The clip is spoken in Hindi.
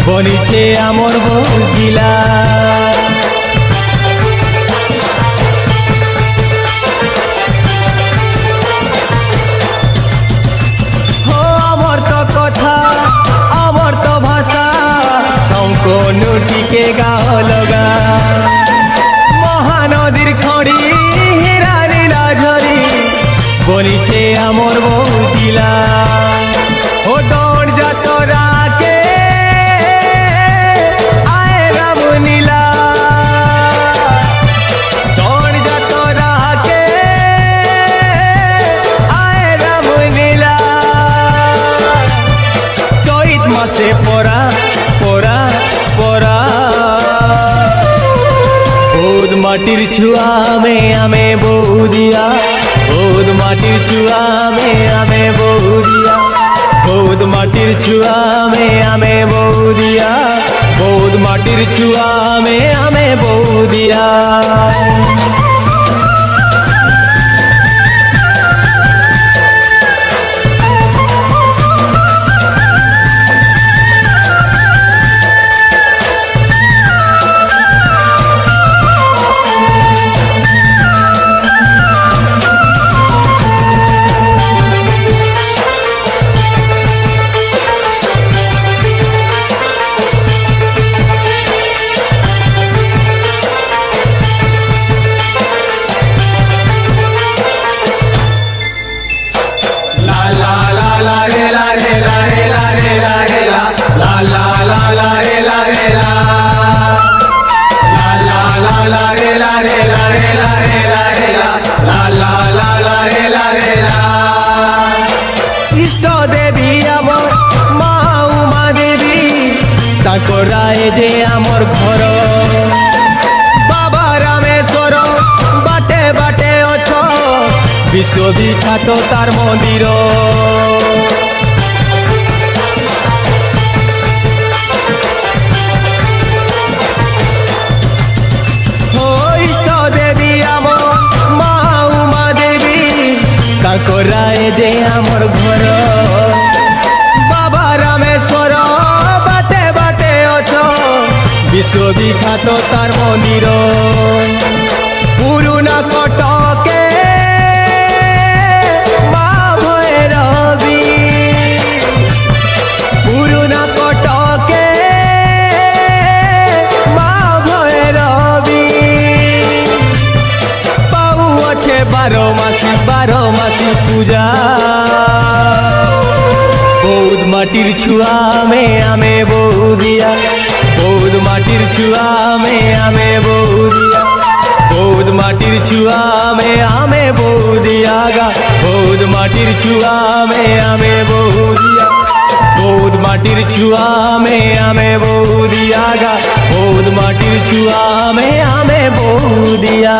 বনিছে আমর বৌজিলা আমার তো কথা আমার তো ভাষা শঙ্কনু টিকে গাও লগা মহানদীর খড়ি হীরা নীলা ঝরি বনিছে আমর বৌজিলা ও দৌড় যাতরা কে আয় রাম নীলা দৌড় যাতরা কে আয় রাম নীলা চৈত মাসে পরা পরা পরা বৌদ মাটির ছুয়া মে বৌদিয়া বৌদ মাটির ছুয়া মে বৌদিয়া বৌদ মাটির ছুয়া মে বৌদিয়া বৌদ মাটির ছুয়া মে বৌদিয়া इष्ट देवी आमर मा उमा देवी ताकराए जे आमर घर बाबा रामेश्वर बाटे बाटे अछ विश्वविख्यात तार मंदिर ताकराए जे आमर घर बाबा रामेश्वर बाटे बाटे अछ विश्वविख्यात तार मंदिर पुरुना कटके मा भैरवी पुरुना कटके मा भैरवी पाऊ अच्छे 12 मासी पूजा बौद माटिर छुआ में बौदिया बौद माटिर छुआ में बौदिया बौद माटिर छुआ में बौदिया गा बौद माटिर छुआ में बौदिया बौद माटिर छुआ में बौदिया गा बौद माटिर छुआ में बौदिया।